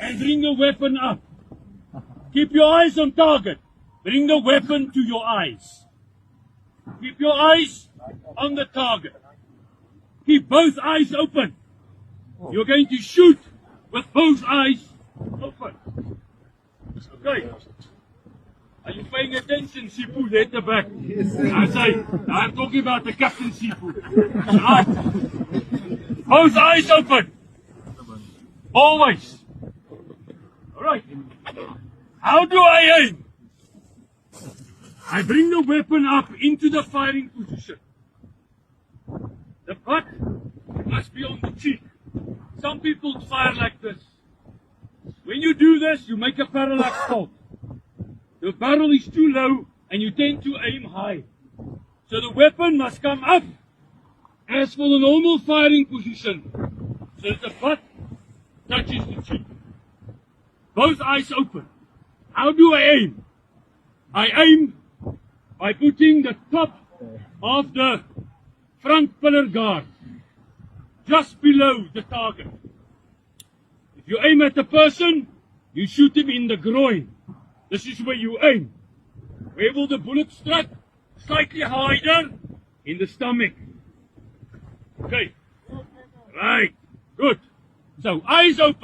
and bring the weapon up. Keep your eyes on target. Bring the weapon to your eyes. Keep your eyes on the target. Keep both eyes open. You're going to shoot with both eyes open. Okay. Are you paying attention, Sipu? There at the back. Yes, I'm talking about the Captain Sipu. Right. Both eyes open. Always. Alright. How do I aim? I bring the weapon up into the firing position. The butt must be on the cheek. Some people fire like this. When you do this, you make a parallax fault. The barrel is too low and you tend to aim high. So the weapon must come up as for the normal firing position, so that the butt touches the cheek. Both eyes open. How do I aim? I aim by putting the top of the front pillar guard just below the target. If you aim at the person, you shoot him in the groin. This is where you aim. Where will the bullet strike? Slightly higher in the stomach. Okay. Right. Good. So, eyes open.